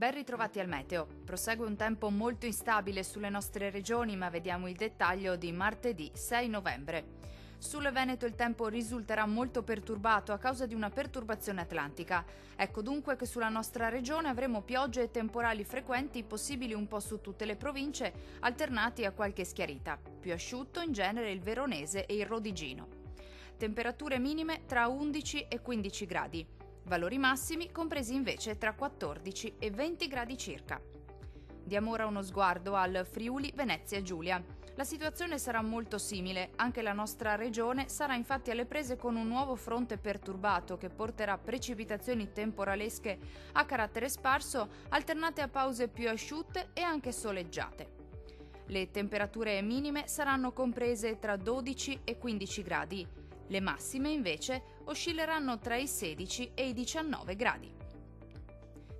Ben ritrovati al meteo. Prosegue un tempo molto instabile sulle nostre regioni, ma vediamo il dettaglio di martedì 6 novembre. Sulle Veneto il tempo risulterà molto perturbato a causa di una perturbazione atlantica. Ecco dunque che sulla nostra regione avremo piogge e temporali frequenti possibili un po' su tutte le province, alternati a qualche schiarita. Più asciutto in genere il Veronese e il Rodigino. Temperature minime tra 11 e 15 gradi. Valori massimi compresi invece tra 14 e 20 gradi circa. Diamo ora uno sguardo al Friuli Venezia Giulia. La situazione sarà molto simile, anche la nostra regione sarà infatti alle prese con un nuovo fronte perturbato che porterà precipitazioni temporalesche a carattere sparso, alternate a pause più asciutte e anche soleggiate. Le temperature minime saranno comprese tra 12 e 15 gradi. Le massime invece oscilleranno tra i 16 e i 19 gradi.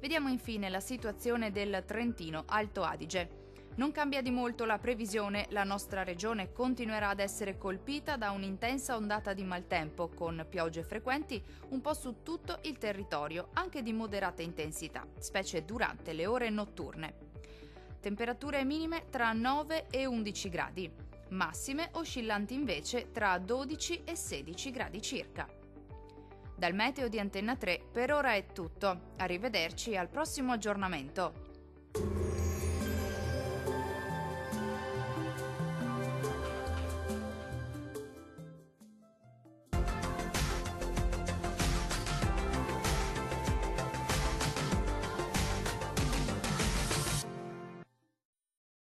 Vediamo infine la situazione del Trentino Alto Adige. Non cambia di molto la previsione, la nostra regione continuerà ad essere colpita da un'intensa ondata di maltempo, con piogge frequenti un po' su tutto il territorio, anche di moderata intensità, specie durante le ore notturne. Temperature minime tra 9 e 11 gradi, massime oscillanti invece tra 12 e 16 gradi circa. Dal meteo di Antenna 3 per ora è tutto, arrivederci al prossimo aggiornamento.